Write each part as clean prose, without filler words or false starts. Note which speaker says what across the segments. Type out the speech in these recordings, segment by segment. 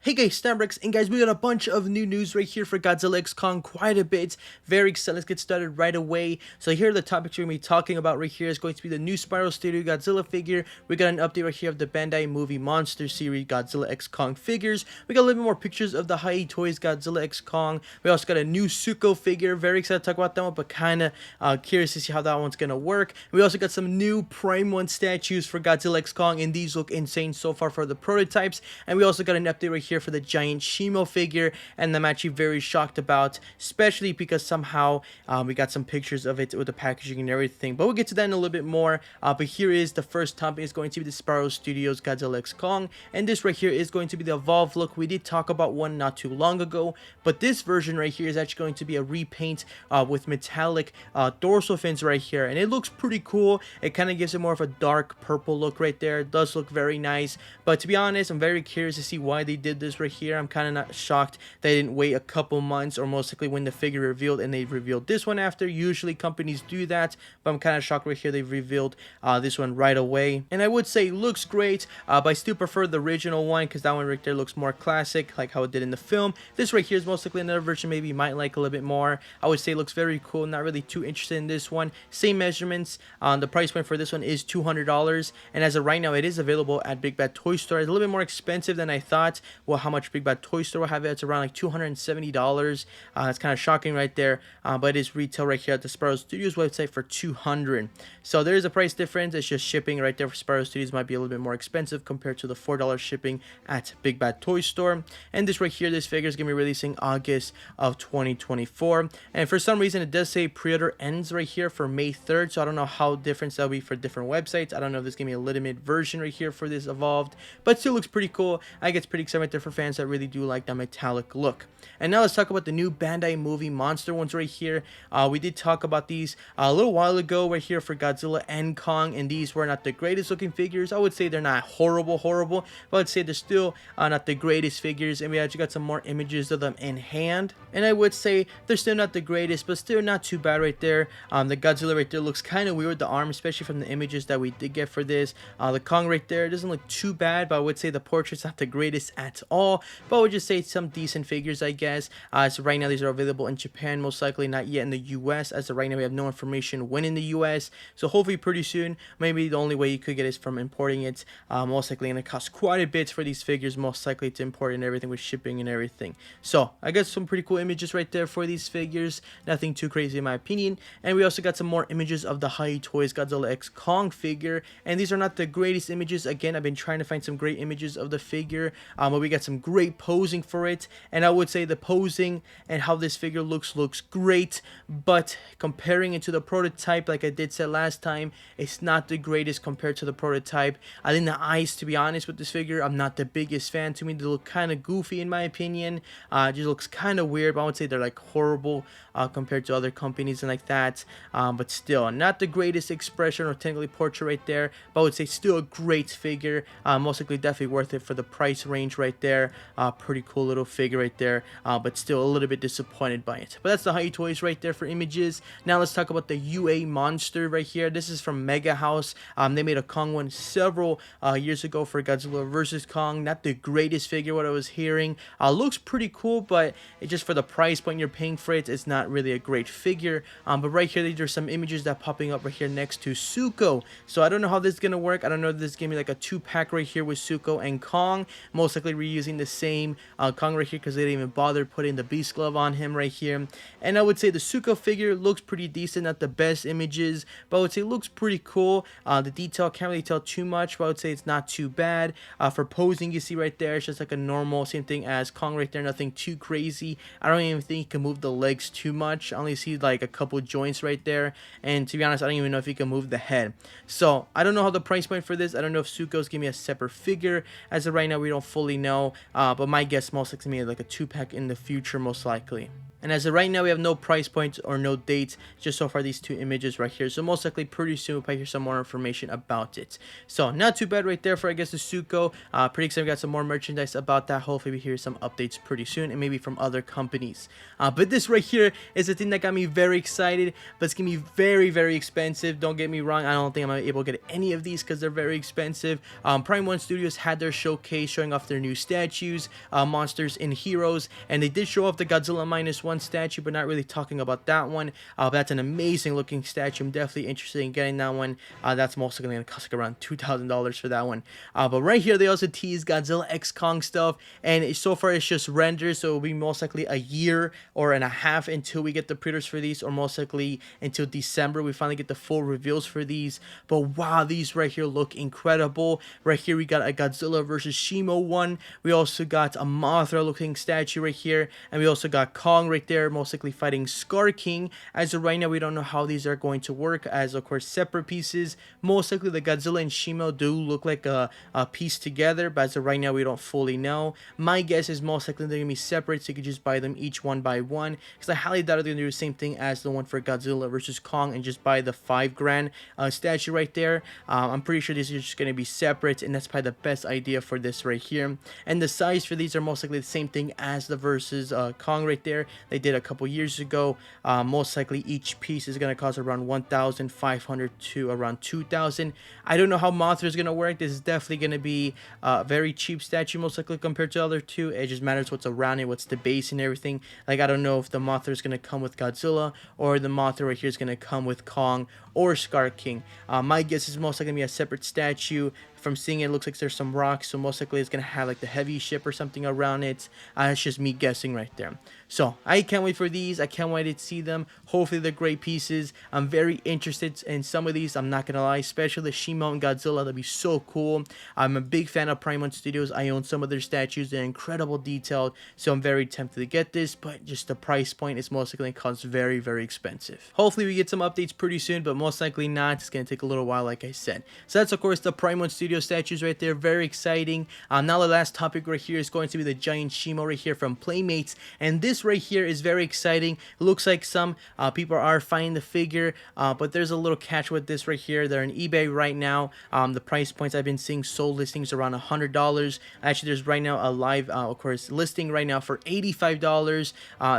Speaker 1: Hey guys, Snapbricks, and guys, we got a bunch of new news right here for Godzilla X Kong, quite a bit. Very excited. Let's get started right away. So here are the topics we're going to be talking about right here. Is going to be the new Spiral Studio Godzilla figure. We got an update right here of the Bandai movie monster series Godzilla X Kong figures. We got a little bit more pictures of the Hi Toys Godzilla X Kong. We also got a new Suko figure. Very excited to talk about that one, but kind of curious to see how that one's going to work. We also got some new Prime 1 statues for Godzilla X Kong, and these look insane so far for the prototypes. And we also got an update right here for the giant Shimo figure, and I'm actually very shocked about, especially because somehow we got some pictures of it with the packaging and everything, but we'll get to that in a little bit more. But here is the first topic. Is going to be the Spiral Studios Godzilla X Kong, and this right here is going to be the evolved look. We did talk about one not too long ago, but this version right here is actually going to be a repaint with metallic dorsal fins right here, and it looks pretty cool. It kind of gives it more of a dark purple look right there. It does look very nice, but to be honest, I'm very curious to see why they did this right here. I'm kind of not shocked they didn't wait a couple months, or most likely when the figure revealed, and they revealed this one after. Usually companies do that, but I'm kind of shocked right here they've revealed this one right away. And I would say it looks great, but I still prefer the original one because that one right there looks more classic, like how it did in the film. This right here is most likely another version maybe you might like a little bit more. I would say it looks very cool. Not really too interested in this one. Same measurements. The price point for this one is $200, and as of right now it is available at Big Bad Toy Store. It's a little bit more expensive than I thought. Well, how much Big Bad Toy Store will have it? It's around like $270. It's kind of shocking right there, but it is retail right here at the Spiral Studios website for $200. So there is a price difference. It's just shipping right there for Spiral Studios might be a little bit more expensive compared to the $4 shipping at Big Bad Toy Store. And this right here, this figure is gonna be releasing August of 2024, and for some reason it does say pre-order ends right here for May 3rd. So I don't know how different that'll be for different websites. I don't know if there's gonna be a limited version right here for this evolved, but still looks pretty cool. I get pretty excited right there for fans that really do like that metallic look. And now let's talk about the new Bandai movie monster ones right here. We did talk about these a little while ago right here for Godzilla and Kong, and these were not the greatest looking figures. I would say they're not horrible, but I'd say they're still not the greatest figures. And we actually got some more images of them in hand, and I would say they're still not the greatest, but still not too bad right there. The Godzilla right there looks kind of weird, the arm, especially from the images that we did get for this. The Kong right there doesn't look too bad, but I would say the portrait's not the greatest at all, but I would just say some decent figures, I guess. So right now these are available in Japan, most likely not yet in the US. As of right now we have no information when in the US, so hopefully pretty soon. Maybe the only way you could get is from importing it. Most likely going to cost quite a bit for these figures, most likely to import and everything with shipping and everything. So I got some pretty cool images right there for these figures, nothing too crazy in my opinion. And we also got some more images of the Hi Toys Godzilla X Kong figure, and these are not the greatest images. Again, I've been trying to find some great images of the figure, but we got some great posing for it, and I would say the posing and how this figure looks great, but comparing it to the prototype, like I did say last time, it's not the greatest compared to the prototype. I think the eyes, to be honest with this figure, I'm not the biggest fan. To me they look kind of goofy in my opinion. It just looks kind of weird, but I would say they're like horrible compared to other companies and like that, but still not the greatest expression or technically portrait right there, but I would say still a great figure. Most likely definitely worth it for the price range right there. Pretty cool little figure right there, but still a little bit disappointed by it. But that's the Hi Toys right there for images. Now let's talk about the UA monster right here. This is from MegaHouse. They made a Kong one several years ago for Godzilla versus Kong. Not the greatest figure, what I was hearing. Looks pretty cool, but it's just for the price point you're paying for it, it's not really a great figure. But right here there's some images that popping up right here next to Suko. So I don't know how this is gonna work. I don't know if this is gonna be like a 2-pack right here with Suko and Kong. Most likely reusing the same Kong right here because they didn't even bother putting the beast glove on him right here. And I would say the Suko figure looks pretty decent, not the best images, but I would say it looks pretty cool. The detail, can't really tell too much, but I would say it's not too bad. For posing, you see right there, it's just like a normal, same thing as Kong right there, nothing too crazy. I don't even think he can move the legs too much. I only see like a couple joints right there, and to be honest I don't even know if he can move the head. So I don't know how the price point for this. I don't know if Suko's giving me a separate figure. As of right now we don't fully know, but my guess most likely to me is like a 2-pack in the future most likely. And as of right now, we have no price points or no dates, just so far these 2 images right here. So most likely pretty soon we'll probably hear some more information about it. So not too bad right there for, I guess, the Suko. Pretty excited we got some more merchandise about that. Hopefully we hear some updates pretty soon, and maybe from other companies. But this right here is the thing that got me very excited, but it's gonna be very, very expensive. Don't get me wrong, I don't think I'm gonna be able to get any of these because they're very expensive. Prime One Studios had their showcase showing off their new statues, monsters and heroes, and they did show off the Godzilla -1 statue, but not really talking about that one. But that's an amazing looking statue. I'm definitely interested in getting that one. That's mostly gonna cost like around $2,000 for that one. But right here they also teased Godzilla X Kong stuff, and so far it's just renders, so it'll be most likely a year or and a half until we get the pre-orders for these, or most likely until December we finally get the full reveals for these. But wow, these right here look incredible. Right here we got a Godzilla versus Shimo one. We also got a Mothra looking statue right here, and we also got Kong right there, most likely fighting Scar King. As of right now, we don't know how these are going to work, as of course separate pieces. Most likely the Godzilla and Shimo do look like a piece together, but as of right now we don't fully know. My guess is most likely they're gonna be separate, so you can just buy them each one by one, because I highly doubt they're gonna do the same thing as the one for Godzilla versus Kong and just buy the $5,000 statue right there. I'm pretty sure these are just gonna be separate, and that's probably the best idea for this right here. And the size for these are most likely the same thing as the versus Kong right there they did a couple years ago. Most likely each piece is going to cost around 1,500 to around 2,000. I don't know how Mothra is going to work. This is definitely going to be a very cheap statue most likely compared to the other two. It just matters what's around it, what's the base and everything. Like, I don't know if the Mothra is going to come with Godzilla, or the Mothra right here is going to come with Kong or Scar King. My guess is most likely going to be a separate statue. From seeing it, looks like there's some rocks, so most likely it's going to have like the heavy ship or something around it. It's just me guessing right there. So I can't wait for these. I can't wait to see them. Hopefully they're great pieces. I'm very interested in some of these, I'm not going to lie, especially the Shimo and Godzilla. That'd be so cool. I'm a big fan of Prime One Studios. I own some of their statues. They're incredible detailed, so I'm very tempted to get this, but just the price point is most likely going to cost very, very expensive. Hopefully we get some updates pretty soon, but most likely not. It's going to take a little while, like I said. So that's of course the Prime One Studios statues right there. Very exciting. Now the last topic right here is going to be the giant Shimo right here from Playmates, and this right here is very exciting. It looks like some people are finding the figure, but there's a little catch with this right here. They're on eBay right now. The price points I've been seeing sold listings around $100. Actually, there's right now a live of course listing right now for $85.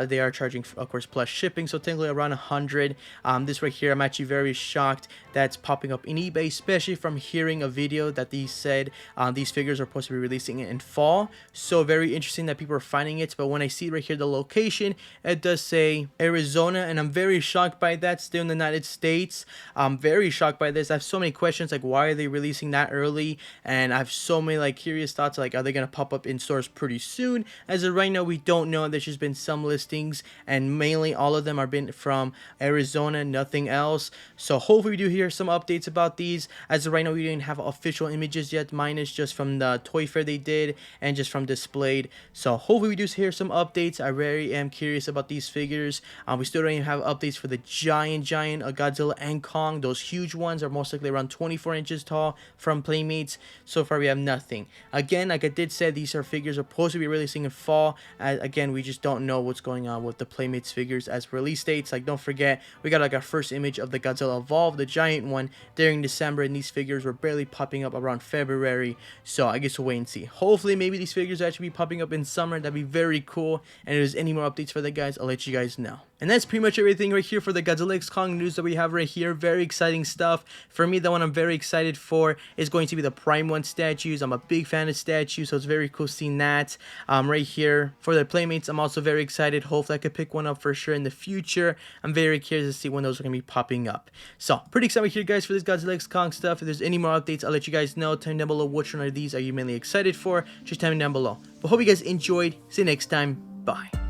Speaker 1: They are charging of course plus shipping, so technically around 100. This right here, I'm actually very shocked that's popping up in eBay, especially from hearing a video that these said these figures are supposed to be releasing it in fall. So very interesting that people are finding it. But when I see right here the location, it does say Arizona, and I'm very shocked by that. Still in the United States. I'm very shocked by this. I have so many questions, like why are they releasing that early, and I have so many like curious thoughts, like are they gonna pop up in stores pretty soon? As of right now, we don't know. There's just been some listings, and mainly all of them are been from Arizona, nothing else. So hopefully we do hear some updates about these. As of right now, we didn't have official images yet. Mine is just from the toy fair they did and just from displayed. So hopefully we do hear some updates. I really am curious about these figures. We still don't even have updates for the giant Godzilla and Kong. Those huge ones are most likely around 24 inches tall from Playmates. So far we have nothing. Again, like I did say, these are figures are supposed to be releasing in fall. Again, we just don't know what's going on with the Playmates figures as release dates. Like, don't forget, we got like our first image of the Godzilla Evolve, the giant one, during December, and these figures were barely popping up around February. So I guess we'll wait and see. Hopefully maybe these figures will actually be popping up in summer. That'd be very cool. And if there's any more updates for the guys, I'll let you guys know. And that's pretty much everything right here for the Godzilla X Kong news that we have right here. Very exciting stuff. For me, the one I'm very excited for is going to be the Prime One statues. I'm a big fan of statues, so it's very cool seeing that right here. For the Playmates, I'm also very excited. Hopefully I could pick one up for sure in the future. I'm very curious to see when those are going to be popping up. So pretty excited here, guys, for this Godzilla X Kong stuff. If there's any more updates, I'll let you guys know. Tell me down below which one of these are you mainly excited for. Just tell me down below. But hope you guys enjoyed. See you next time. Bye.